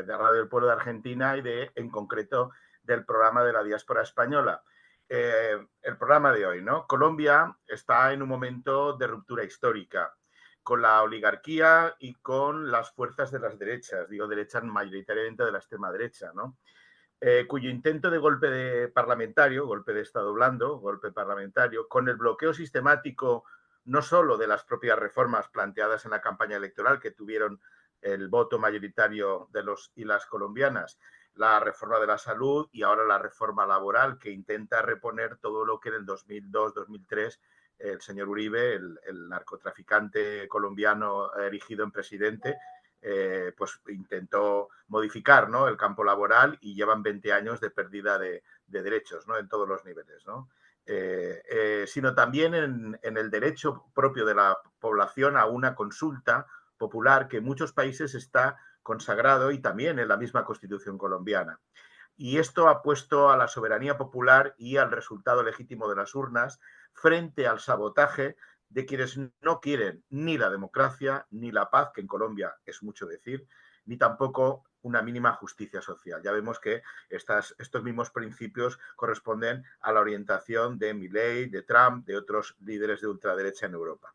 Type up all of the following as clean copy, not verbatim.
de Radio del Pueblo de Argentina y en concreto, del programa de la diáspora española. El programa de hoy, ¿no? Colombia está en un momento de ruptura histórica con la oligarquía y con las fuerzas de las derechas, digo derechas mayoritariamente de la extrema derecha, ¿no? Cuyo intento de parlamentario, golpe de Estado blando, golpe parlamentario, con el bloqueo sistemático no solo de las propias reformas planteadas en la campaña electoral que tuvieron el voto mayoritario de los y las colombianas, la reforma de la salud y ahora la reforma laboral que intenta reponer todo lo que en el 2002-2003 el señor Uribe, el narcotraficante colombiano erigido en presidente, pues intentó modificar, ¿no?, el campo laboral y llevan 20 años de pérdida de derechos, ¿no?, en todos los niveles, ¿no? Sino también en el derecho propio de la población a una consulta popular que en muchos países está consagrado y también en la misma Constitución colombiana. Y esto ha puesto a la soberanía popular y al resultado legítimo de las urnas frente al sabotaje de quienes no quieren ni la democracia, ni la paz, que en Colombia es mucho decir, ni tampoco una mínima justicia social. Ya vemos que estos mismos principios corresponden a la orientación de Milei, de Trump, de otros líderes de ultraderecha en Europa.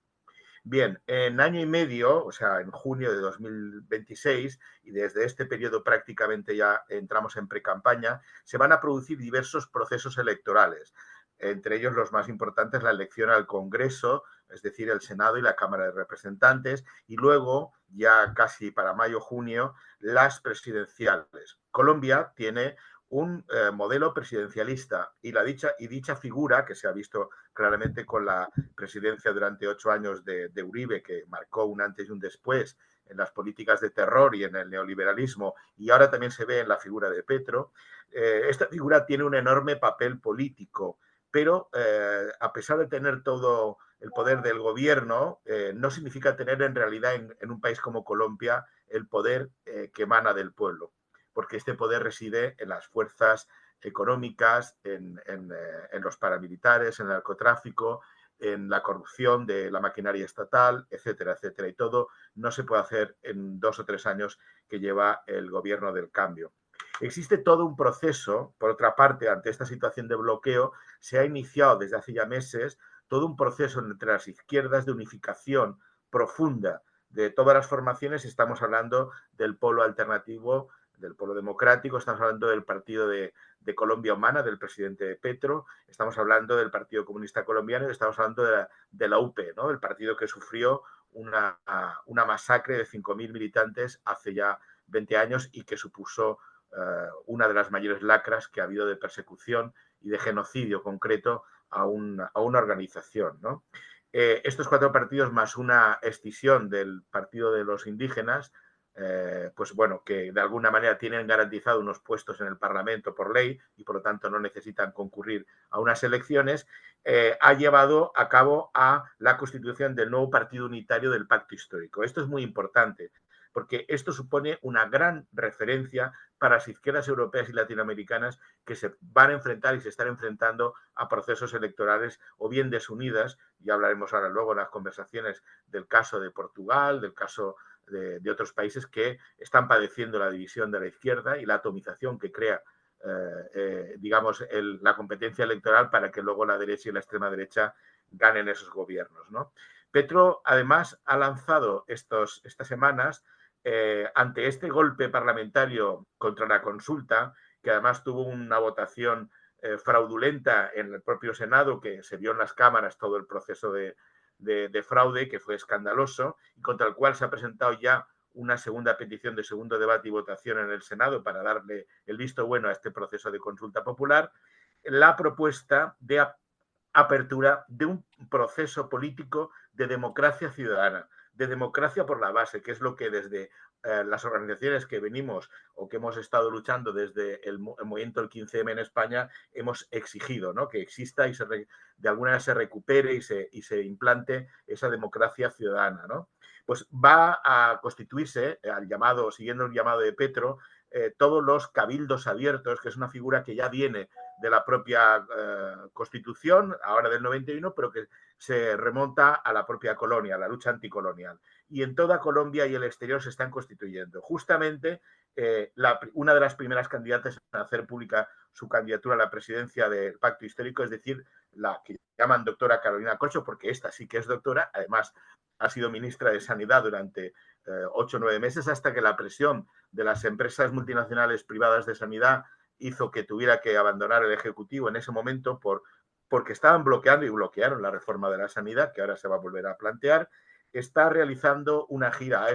Bien, en año y medio, o sea, en junio de 2026, y desde este periodo prácticamente ya entramos en precampaña, se van a producir diversos procesos electorales, entre ellos los más importantes, la elección al Congreso, es decir, el Senado y la Cámara de Representantes, y luego, ya casi para mayo-junio, las presidenciales. Colombia tiene un modelo presidencialista y dicha figura, que se ha visto claramente con la presidencia durante 8 años de Uribe, que marcó un antes y un después en las políticas de terror y en el neoliberalismo, y ahora también se ve en la figura de Petro. Esta figura tiene un enorme papel político, pero a pesar de tener todo el poder del gobierno, no significa tener en realidad en un país como Colombia el poder que emana del pueblo, porque este poder reside en las fuerzas económicas, en los paramilitares, en el narcotráfico, en la corrupción de la maquinaria estatal, etcétera, etcétera. Y todo no se puede hacer en 2 o 3 años que lleva el gobierno del cambio. Existe todo un proceso, por otra parte, ante esta situación de bloqueo, se ha iniciado desde hace ya meses todo un proceso entre las izquierdas de unificación profunda de todas las formaciones. Estamos hablando del polo alternativo, del polo democrático, estamos hablando del Partido de Colombia Humana, del presidente Petro, estamos hablando del Partido Comunista Colombiano y estamos hablando de la UP, ¿no?, el partido que sufrió una masacre de 5.000 militantes hace ya 20 años y que supuso una de las mayores lacras que ha habido de persecución y de genocidio concreto a una organización, ¿no? Estos 4 partidos más una escisión del Partido de los Indígenas, pues bueno, que de alguna manera tienen garantizado unos puestos en el Parlamento por ley y por lo tanto no necesitan concurrir a unas elecciones, ha llevado a cabo a la constitución del nuevo partido unitario del Pacto Histórico. Esto es muy importante porque esto supone una gran referencia para las izquierdas europeas y latinoamericanas que se van a enfrentar y se están enfrentando a procesos electorales o bien desunidas, y hablaremos ahora luego en las conversaciones del caso de Portugal, del caso de otros países que están padeciendo la división de la izquierda y la atomización que crea, digamos, la competencia electoral para que luego la derecha y la extrema derecha ganen esos gobiernos, ¿no? Petro, además, ha lanzado estas semanas, ante este golpe parlamentario contra la consulta, que además tuvo una votación fraudulenta en el propio Senado, que se vio en las cámaras todo el proceso de fraude, que fue escandaloso, y contra el cual se ha presentado ya una segunda petición de segundo debate y votación en el Senado para darle el visto bueno a este proceso de consulta popular, la propuesta de apertura de un proceso político de democracia ciudadana, de democracia por la base, que es lo que desde las organizaciones que venimos o que hemos estado luchando desde el movimiento del 15M en España hemos exigido, ¿no?, que exista y de alguna manera se recupere y se implante esa democracia ciudadana, ¿no? Pues va a constituirse, siguiendo el llamado de Petro, todos los cabildos abiertos, que es una figura que ya viene de la propia Constitución, ahora del 91, pero que se remonta a la propia colonia, a la lucha anticolonial. Y en toda Colombia y el exterior se están constituyendo. Justamente una de las primeras candidatas en hacer pública su candidatura a la presidencia del Pacto Histórico, es decir, la que llaman doctora Carolina Corcho, porque esta sí que es doctora, además ha sido ministra de Sanidad durante 8 o 9 meses, hasta que la presión de las empresas multinacionales privadas de sanidad hizo que tuviera que abandonar el Ejecutivo en ese momento porque estaban bloqueando y bloquearon la reforma de la sanidad, que ahora se va a volver a plantear. Ha estado realizando una gira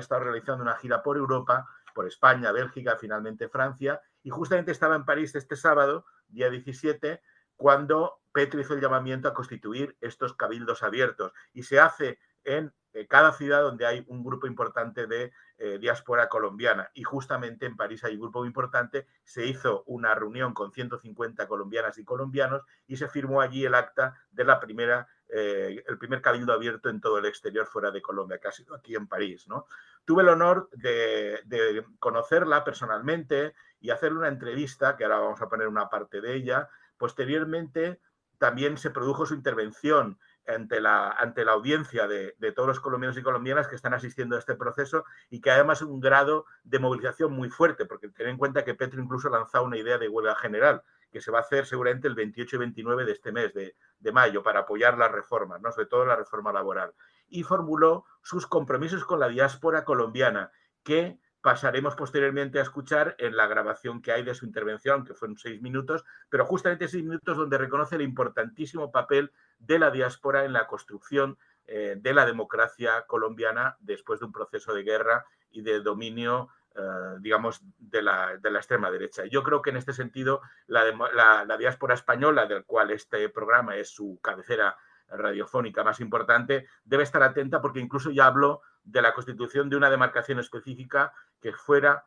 por Europa, por España, Bélgica, finalmente Francia, y justamente estaba en París este sábado, día 17, cuando Petro hizo el llamamiento a constituir estos cabildos abiertos, y se hace en cada ciudad donde hay un grupo importante de diáspora colombiana, y justamente en París hay un grupo muy importante. Se hizo una reunión con 150 colombianas y colombianos y se firmó allí el acta de la el primer cabildo abierto en todo el exterior fuera de Colombia, que ha sido aquí en París, ¿no? Tuve el honor de conocerla personalmente y hacerle una entrevista, que ahora vamos a poner una parte de ella. Posteriormente también se produjo su intervención ante la audiencia de todos los colombianos y colombianas que están asistiendo a este proceso, y que además un grado de movilización muy fuerte, porque ten en cuenta que Petro incluso ha lanzado una idea de huelga general, que se va a hacer seguramente el 28 y 29 de este mes de mayo, para apoyar las reformas, ¿no? Sobre todo la reforma laboral. Y formuló sus compromisos con la diáspora colombiana, que pasaremos posteriormente a escuchar en la grabación que hay de su intervención, que fueron 6 minutos, pero justamente 6 minutos donde reconoce el importantísimo papel de la diáspora en la construcción de la democracia colombiana después de un proceso de guerra y de dominio, digamos, de la extrema derecha. Yo creo que en este sentido la diáspora española, del cual este programa es su cabecera radiofónica más importante, debe estar atenta, porque incluso ya habló de la constitución de una demarcación específica que fuera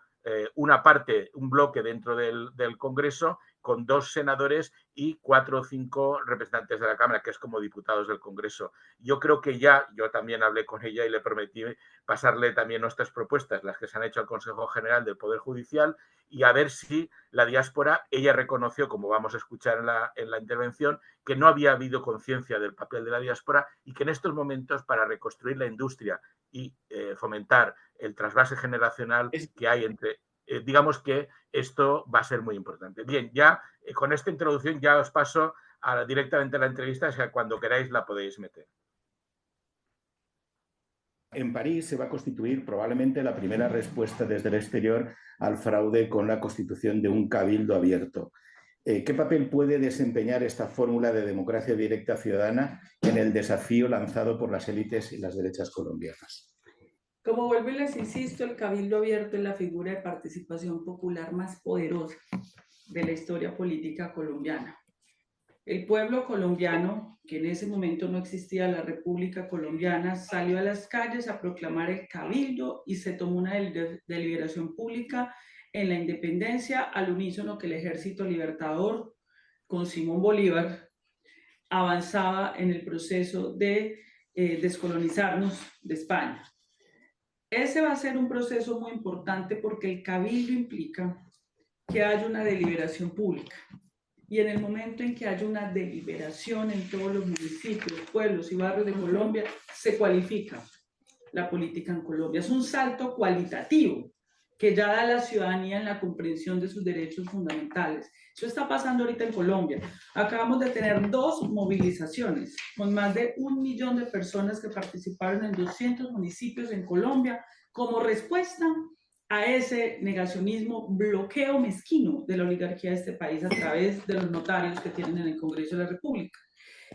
una parte, un bloque dentro del Congreso, con 2 senadores y 4 o 5 representantes de la Cámara, que es como diputados del Congreso. Yo creo que yo también hablé con ella y le prometí pasarle también nuestras propuestas, las que se han hecho al Consejo General del Poder Judicial, y a ver si la diáspora, ella reconoció, como vamos a escuchar en la intervención, que no había habido conciencia del papel de la diáspora, y que en estos momentos, para reconstruir la industria y fomentar el trasvase generacional que hay entre, digamos que esto va a ser muy importante. Bien, ya con esta introducción ya os paso directamente a la entrevista, o sea, cuando queráis la podéis meter. En París se va a constituir probablemente la primera respuesta desde el exterior al fraude con la constitución de un cabildo abierto. ¿Qué papel puede desempeñar esta fórmula de democracia directa ciudadana en el desafío lanzado por las élites y las derechas colombianas? Como vuelvo y les insisto, el cabildo abierto es la figura de participación popular más poderosa de la historia política colombiana. El pueblo colombiano, que en ese momento no existía la República Colombiana, salió a las calles a proclamar el cabildo y se tomó una deliberación pública en la independencia, al unísono que el Ejército Libertador, con Simón Bolívar, avanzaba en el proceso de descolonizarnos de España. Ese va a ser un proceso muy importante, porque el cabildo implica que haya una deliberación pública. Y en el momento en que haya una deliberación en todos los municipios, pueblos y barrios de Colombia, se cualifica la política en Colombia. Es un salto cualitativo que ya da a la ciudadanía en la comprensión de sus derechos fundamentales. Eso está pasando ahorita en Colombia. Acabamos de tener 2 movilizaciones con más de 1 millón de personas que participaron en 200 municipios en Colombia como respuesta a ese negacionismo, bloqueo mezquino de la oligarquía de este país a través de los notarios que tienen en el Congreso de la República.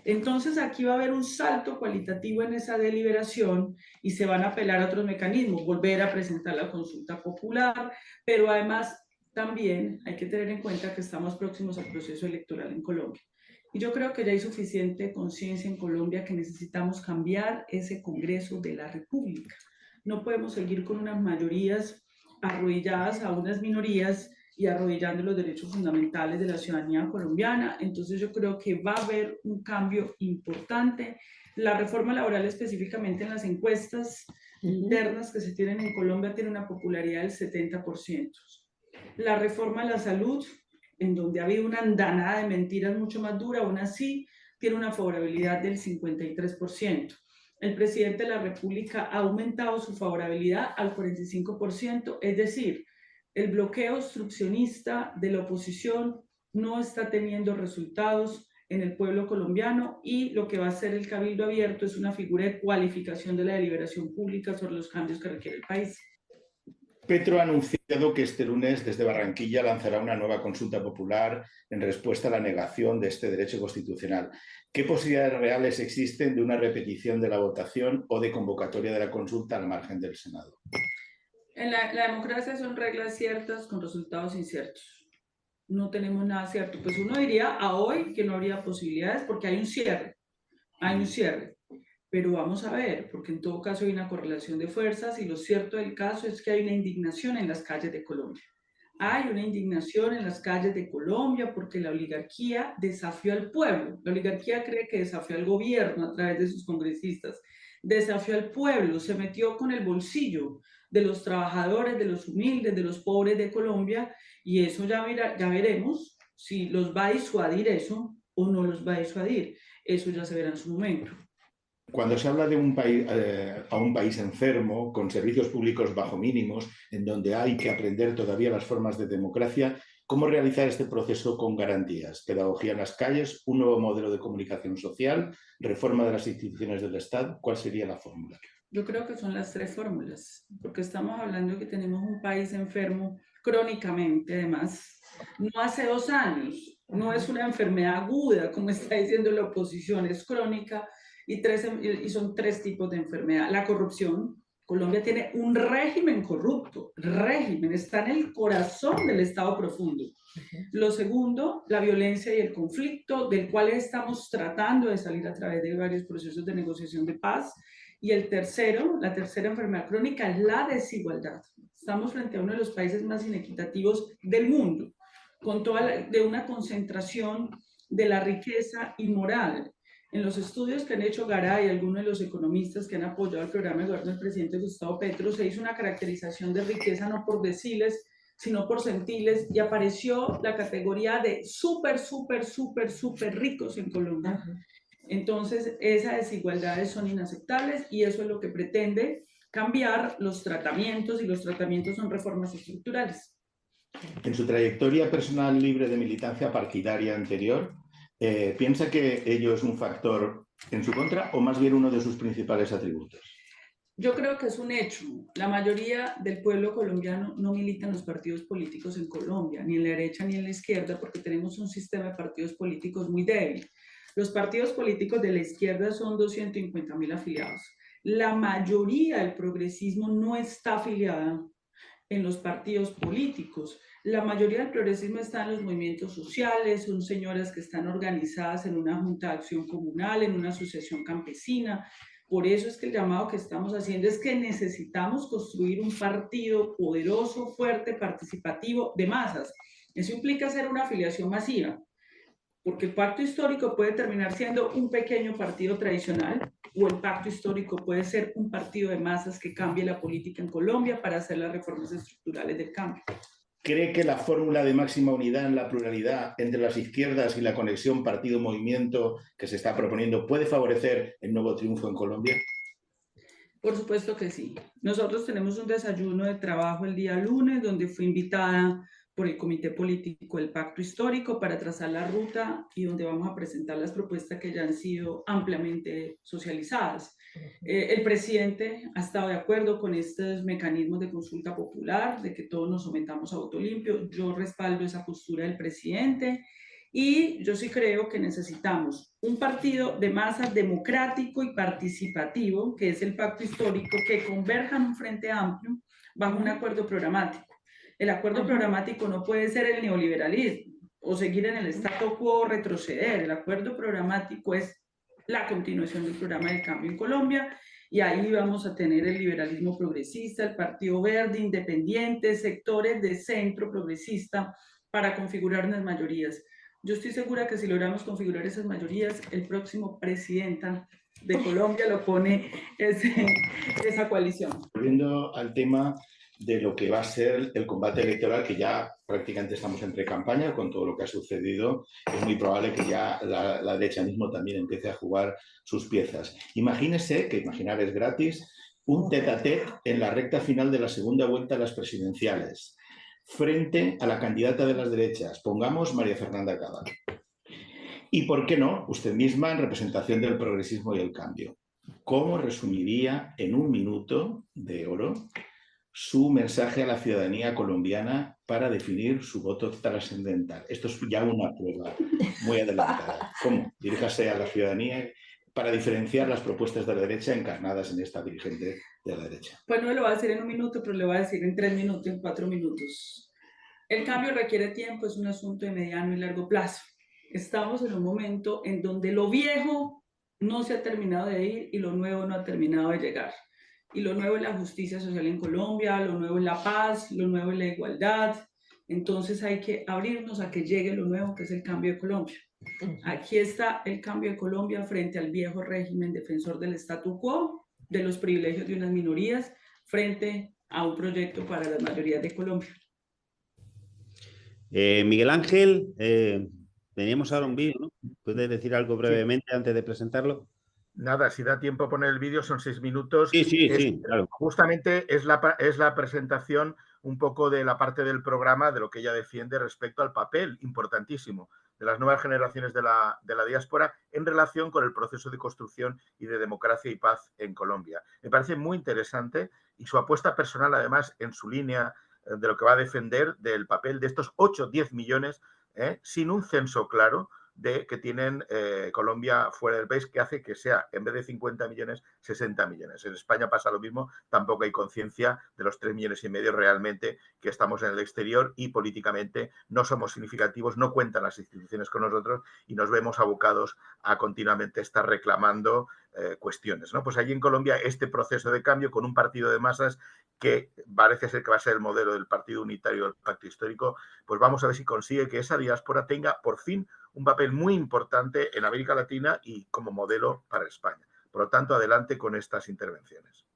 Entonces aquí va a haber un salto cualitativo en esa deliberación y se van a apelar a otros mecanismos, volver a presentar la consulta popular, pero además también hay que tener en cuenta que estamos próximos al proceso electoral en Colombia. Y yo creo que ya hay suficiente conciencia en Colombia que necesitamos cambiar ese Congreso de la República. No podemos seguir con unas mayorías arrodilladas a unas minorías y arrodillando los derechos fundamentales de la ciudadanía colombiana. Entonces yo creo que va a haber un cambio importante. La reforma laboral, específicamente en las encuestas internas que se tienen en Colombia, tiene una popularidad del 70%. La reforma de la salud, en donde ha habido una andanada de mentiras mucho más dura, aún así tiene una favorabilidad del 53%. El presidente de la República ha aumentado su favorabilidad al 45%, es decir, El bloqueo obstruccionista de la oposición no está teniendo resultados en el pueblo colombiano y lo que va a hacer el Cabildo Abierto es una figura de cualificación de la deliberación pública sobre los cambios que requiere el país. Petro ha anunciado que este lunes desde Barranquilla lanzará una nueva consulta popular en respuesta a la negación de este derecho constitucional. ¿Qué posibilidades reales existen de una repetición de la votación o de convocatoria de la consulta al margen del Senado? En la democracia son reglas ciertas con resultados inciertos. No tenemos nada cierto. Pues uno diría a hoy que no habría posibilidades porque hay un cierre. Hay un cierre. Pero vamos a ver, porque en todo caso hay una correlación de fuerzas y lo cierto del caso es que hay una indignación en las calles de Colombia. Hay una indignación en las calles de Colombia porque la oligarquía desafió al pueblo. La oligarquía cree que desafió al gobierno a través de sus congresistas. Desafió al pueblo, se metió con el bolsillo de los trabajadores, de los humildes, de los pobres de Colombia y eso ya veremos si los va a disuadir eso o no los va a disuadir. Eso ya se verá en su momento. Cuando se habla de a un país enfermo, con servicios públicos bajo mínimos, en donde hay que aprender todavía las formas de democracia, ¿cómo realizar este proceso con garantías? ¿Pedagogía en las calles? ¿Un nuevo modelo de comunicación social? ¿Reforma de las instituciones del Estado? ¿Cuál sería la fórmula? Yo creo que son las tres fórmulas, porque estamos hablando de que tenemos un país enfermo crónicamente, además, no hace 2 años, no es una enfermedad aguda, como está diciendo la oposición, es crónica y son 3 tipos de enfermedad. La corrupción. Colombia tiene un régimen corrupto, está en el corazón del Estado profundo. Lo segundo, la violencia y el conflicto, del cual estamos tratando de salir a través de varios procesos de negociación de paz. Y el tercero, la tercera enfermedad crónica es la desigualdad. Estamos frente a uno de los países más inequitativos del mundo, con de una concentración de la riqueza inmoral. En los estudios que han hecho Garay y algunos de los economistas que han apoyado el programa de gobierno del presidente Gustavo Petro, se hizo una caracterización de riqueza no por deciles, sino por centiles, y apareció la categoría de súper ricos en Colombia. Entonces, esas desigualdades son inaceptables y eso es lo que pretende cambiar los tratamientos, y los tratamientos son reformas estructurales. En su trayectoria personal libre de militancia partidaria anterior, ¿piensa que ello es un factor en su contra o más bien uno de sus principales atributos? Yo creo que es un hecho. La mayoría del pueblo colombiano no milita en los partidos políticos en Colombia, ni en la derecha ni en la izquierda, porque tenemos un sistema de partidos políticos muy débil. Los partidos políticos de la izquierda son 250.000 afiliados. La mayoría del progresismo no está afiliada en los partidos políticos. La mayoría del progresismo está en los movimientos sociales, son señoras que están organizadas en una junta de acción comunal, en una asociación campesina. Por eso es que el llamado que estamos haciendo es que necesitamos construir un partido poderoso, fuerte, participativo, de masas. Eso implica hacer una afiliación masiva, porque el pacto histórico puede terminar siendo un pequeño partido tradicional, o el pacto histórico puede ser un partido de masas que cambie la política en Colombia para hacer las reformas estructurales del cambio. ¿Cree que la fórmula de máxima unidad en la pluralidad entre las izquierdas y la conexión partido-movimiento que se está proponiendo puede favorecer el nuevo triunfo en Colombia? Por supuesto que sí. Nosotros tenemos un desayuno de trabajo el día lunes donde fui invitada por el Comité Político del Pacto Histórico para trazar la ruta y donde vamos a presentar las propuestas que ya han sido ampliamente socializadas. El presidente ha estado de acuerdo con estos mecanismos de consulta popular, de que todos nos sometamos a voto limpio. Yo respaldo esa postura del presidente y yo sí creo que necesitamos un partido de masas democrático y participativo, que es el Pacto Histórico, que converja en un frente amplio bajo un acuerdo programático. El acuerdo programático no puede ser el neoliberalismo o seguir en el statu quo o retroceder. El acuerdo programático es la continuación del programa del cambio en Colombia y ahí vamos a tener el liberalismo progresista, el Partido Verde, independientes, sectores de centro progresista para configurar unas mayorías. Yo estoy segura que si logramos configurar esas mayorías, el próximo presidente de Colombia lo pone esa coalición. Volviendo al tema de lo que va a ser el combate electoral, que ya prácticamente estamos en pre-campaña con todo lo que ha sucedido, es muy probable que ya la derecha mismo también empiece a jugar sus piezas. Imagínese, que imaginar es gratis, un tete-a-tete en la recta final de la segunda vuelta a las presidenciales. frente a la candidata de las derechas, pongamos María Fernanda Cabal. Y, ¿por qué no?, usted misma en representación del progresismo y el cambio. ¿Cómo resumiría en un minuto de oro su mensaje a la ciudadanía colombiana para definir su voto trascendental? Esto es ya una prueba muy adelantada. ¿Cómo? Diríjase a la ciudadanía para diferenciar las propuestas de la derecha encarnadas en esta dirigente de la derecha. Pues no lo voy a decir en un minuto, pero le voy a decir en 3 minutos, en 4 minutos. El cambio requiere tiempo, es un asunto de mediano y largo plazo. Estamos en un momento en donde lo viejo no se ha terminado de ir y lo nuevo no ha terminado de llegar. Y lo nuevo es la justicia social en Colombia, lo nuevo es la paz, lo nuevo es la igualdad. Entonces hay que abrirnos a que llegue lo nuevo, que es el cambio de Colombia. Aquí está el cambio de Colombia frente al viejo régimen defensor del statu quo, de los privilegios de unas minorías, frente a un proyecto para las mayorías de Colombia. Miguel Ángel, teníamos ahora un vídeo, ¿no? ¿Puedes decir algo brevemente antes de presentarlo? Nada, si da tiempo a poner el vídeo, son 6 minutos. Sí, claro. Justamente es la presentación un poco de la parte del programa de lo que ella defiende respecto al papel importantísimo de las nuevas generaciones de la diáspora en relación con el proceso de construcción y de democracia y paz en Colombia. Me parece muy interesante y su apuesta personal, además, en su línea de lo que va a defender del papel de estos 8 o 10 millones, sin un censo claro, que tienen Colombia fuera del país, que hace que sea, en vez de 50 millones, 60 millones. En España pasa lo mismo, tampoco hay conciencia de los 3,5 millones realmente que estamos en el exterior y políticamente no somos significativos, no cuentan las instituciones con nosotros y nos vemos abocados a continuamente estar reclamando cuestiones, ¿no? Pues allí en Colombia este proceso de cambio con un partido de masas que parece ser que va a ser el modelo del partido unitario del pacto histórico, pues vamos a ver si consigue que esa diáspora tenga por fin un papel muy importante en América Latina y como modelo para España. Por lo tanto, adelante con estas intervenciones.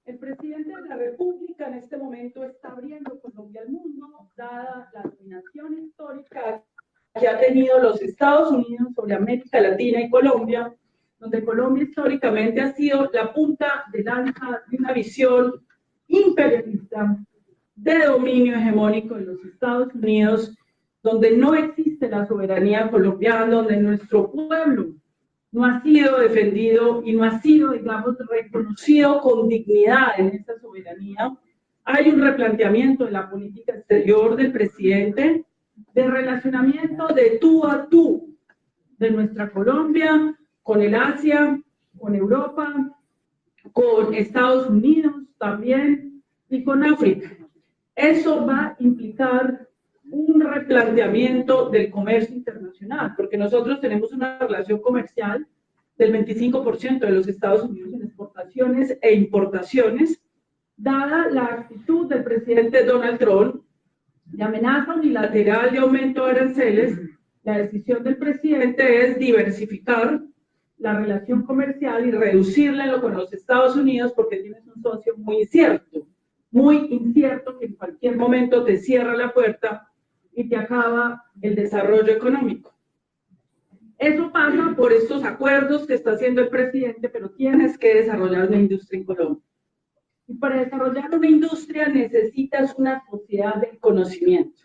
El presidente de la República en este momento está abriendo Colombia al mundo, dada la dominación histórica que ha tenido los Estados Unidos sobre América Latina y Colombia, donde Colombia históricamente ha sido la punta de lanza de una visión imperialista de dominio hegemónico de los Estados Unidos, donde no existe la soberanía colombiana, donde nuestro pueblo no ha sido defendido y no ha sido, digamos, reconocido con dignidad en esta soberanía. Hay un replanteamiento de la política exterior del presidente, de relacionamiento de tú a tú de nuestra Colombia con el Asia, con Europa, con Estados Unidos también y con África. Eso va a implicar un replanteamiento del comercio internacional, porque nosotros tenemos una relación comercial del 25% de los Estados Unidos en exportaciones e importaciones, dada la actitud del presidente Donald Trump de amenaza unilateral de aumento de aranceles. La decisión del presidente es diversificar la relación comercial y reducirla con los Estados Unidos porque tienes un socio muy incierto que en cualquier momento te cierra la puerta y te acaba el desarrollo económico. Eso pasa por estos acuerdos que está haciendo el presidente, pero tienes que desarrollar una industria en Colombia. Y para desarrollar una industria necesitas una sociedad del conocimiento.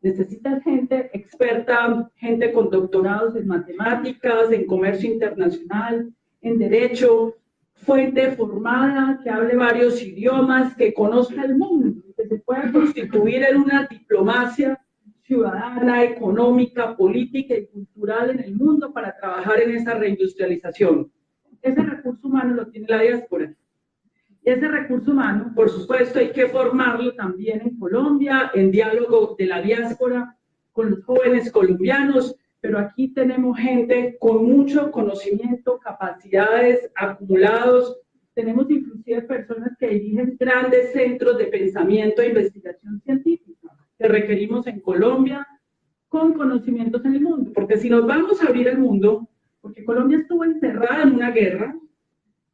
Necesitas gente experta, gente con doctorados en matemáticas, en comercio internacional, en derecho, fuente formada, que hable varios idiomas, que conozca el mundo, que se pueda constituir en una diplomacia ciudadana, económica, política y cultural en el mundo para trabajar en esa reindustrialización. Ese recurso humano lo tiene la diáspora. Y ese recurso humano, por supuesto, hay que formarlo también en Colombia, en diálogo de la diáspora con los jóvenes colombianos, pero aquí tenemos gente con mucho conocimiento, capacidades acumulados, tenemos inclusive personas que dirigen grandes centros de pensamiento e investigación científica que requerimos en Colombia con conocimientos en el mundo, porque si nos vamos a abrir al mundo, porque Colombia estuvo encerrada en una guerra,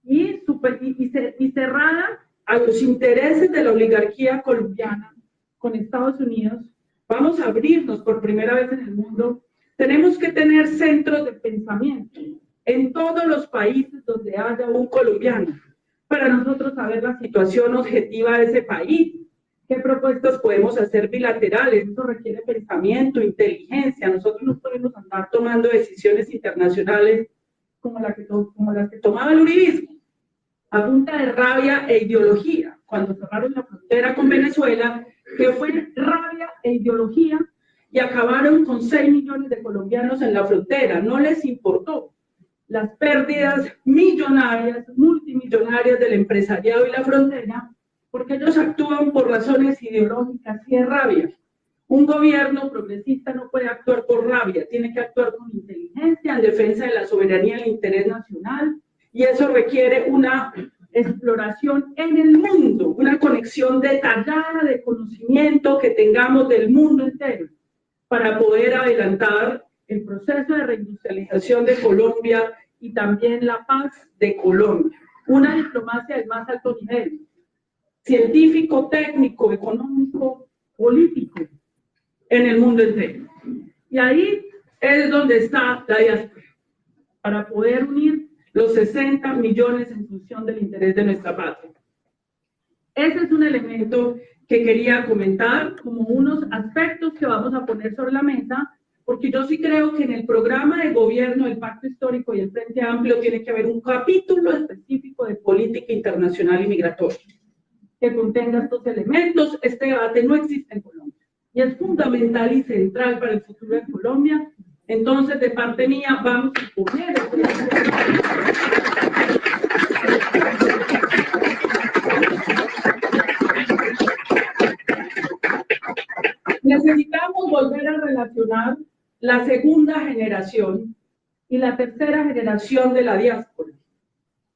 y cerrada a los intereses de la oligarquía colombiana con Estados Unidos, vamos a abrirnos por primera vez en el mundo, Tenemos que tener centros de pensamiento en todos los países donde haya un colombiano, para nosotros saber la situación objetiva de ese país, qué propuestas podemos hacer bilaterales. Eso requiere pensamiento, inteligencia. Nosotros no podemos andar tomando decisiones internacionales como las que tomaba el uribismo, a punta de rabia e ideología. Cuando cerraron la frontera con Venezuela, que fue rabia e ideología, y acabaron con 6 millones de colombianos en la frontera. No les importó las pérdidas millonarias, multimillonarias del empresariado y la frontera, porque ellos actúan por razones ideológicas y de rabia. Un gobierno progresista no puede actuar por rabia, tiene que actuar con inteligencia en defensa de la soberanía y el interés nacional, y eso requiere una exploración en el mundo, una conexión detallada de conocimiento que tengamos del mundo entero para poder adelantar el proceso de reindustrialización de Colombia y también la paz de Colombia. Una diplomacia del más alto nivel, científico, técnico, económico, político, en el mundo entero. Y ahí es donde está la diáspora, para poder unir los 60 millones en función del interés de nuestra patria. Ese es un elemento que quería comentar como unos aspectos que vamos a poner sobre la mesa, porque yo sí creo que en el programa de gobierno del Pacto Histórico y el Frente Amplio tiene que haber un capítulo específico de política internacional y migratoria que contenga estos elementos. Este debate no existe en Colombia y es fundamental y central para el futuro de Colombia. Entonces, de parte mía, vamos a poner necesitamos volver a relacionar la segunda generación y la tercera generación de la diáspora,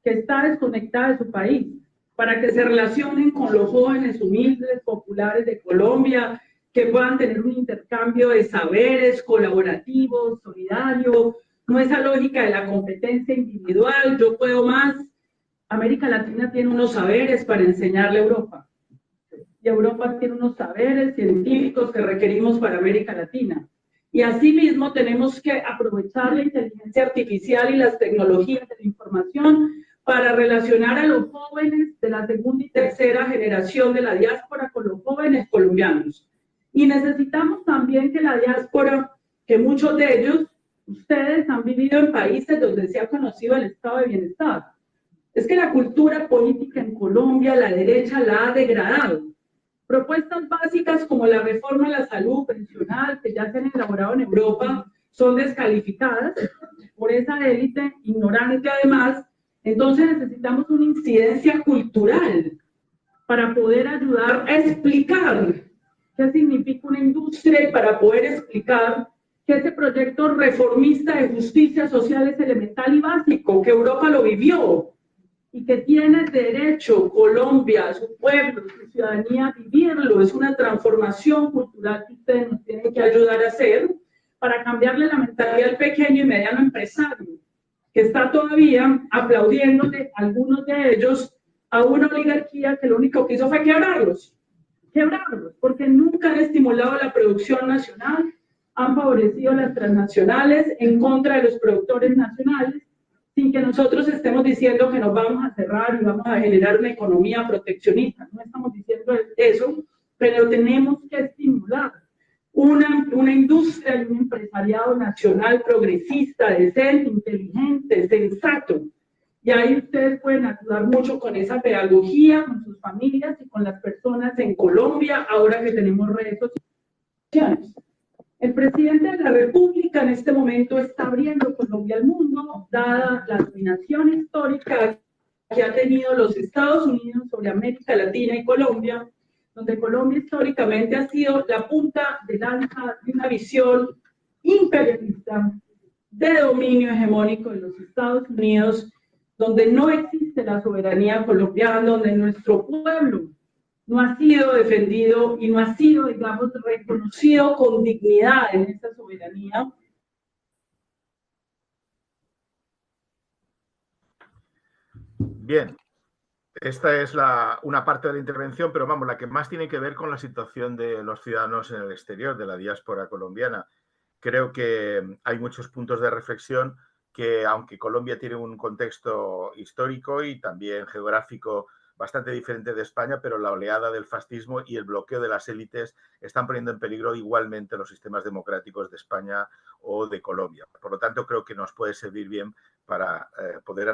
que está desconectada de su país, para que se relacionen con los jóvenes humildes, populares de Colombia, que puedan tener un intercambio de saberes colaborativos, solidario, no esa lógica de la competencia individual, yo puedo más. América Latina tiene unos saberes para enseñarle a Europa. Y Europa tiene unos saberes científicos que requerimos para América Latina. Y asimismo tenemos que aprovechar la inteligencia artificial y las tecnologías de la información para relacionar a los jóvenes de la segunda y tercera generación de la diáspora con los jóvenes colombianos. Y necesitamos también que la diáspora, que muchos de ellos, ustedes han vivido en países donde se ha conocido el estado de bienestar. Es que la cultura política en Colombia, la derecha la ha degradado. Propuestas básicas como la reforma a la salud pensional, que ya se han elaborado en Europa, son descalificadas por esa élite ignorante además. Entonces necesitamos una incidencia cultural para poder ayudar a explicar qué significa una industria y para poder explicar que ese proyecto reformista de justicia social es elemental y básico, que Europa lo vivió y que tiene derecho Colombia, su pueblo, su ciudadanía a vivirlo. Es una transformación cultural que ustedes nos tienen que ayudar a hacer para cambiarle la mentalidad al pequeño y mediano empresario, que está todavía aplaudiéndole algunos de ellos a una oligarquía que lo único que hizo fue quebrarlos, porque nunca han estimulado la producción nacional, han favorecido las transnacionales en contra de los productores nacionales, sin que nosotros estemos diciendo que nos vamos a cerrar y vamos a generar una economía proteccionista. No estamos diciendo eso, pero tenemos que estimular una industria y un empresariado nacional progresista, decente, inteligente, sensato. Y ahí ustedes pueden ayudar mucho con esa pedagogía, con sus familias y con las personas en Colombia, ahora que tenemos redes sociales. El presidente de la República en este momento está abriendo Colombia al mundo, dada la dominación histórica que ha tenido los Estados Unidos sobre América Latina y Colombia, donde Colombia históricamente ha sido la punta de lanza de una visión imperialista de dominio hegemónico de los Estados Unidos, donde no existe la soberanía colombiana, donde nuestro pueblo no ha sido defendido y no ha sido, digamos, reconocido con dignidad en esa soberanía. Bien, esta es una parte de la intervención, pero vamos, la que más tiene que ver con la situación de los ciudadanos en el exterior, de la diáspora colombiana, creo que hay muchos puntos de reflexión que, aunque Colombia tiene un contexto histórico y también geográfico bastante diferente de España, pero la oleada del fascismo y el bloqueo de las élites están poniendo en peligro igualmente los sistemas democráticos de España o de Colombia. Por lo tanto, creo que nos puede servir bien para poder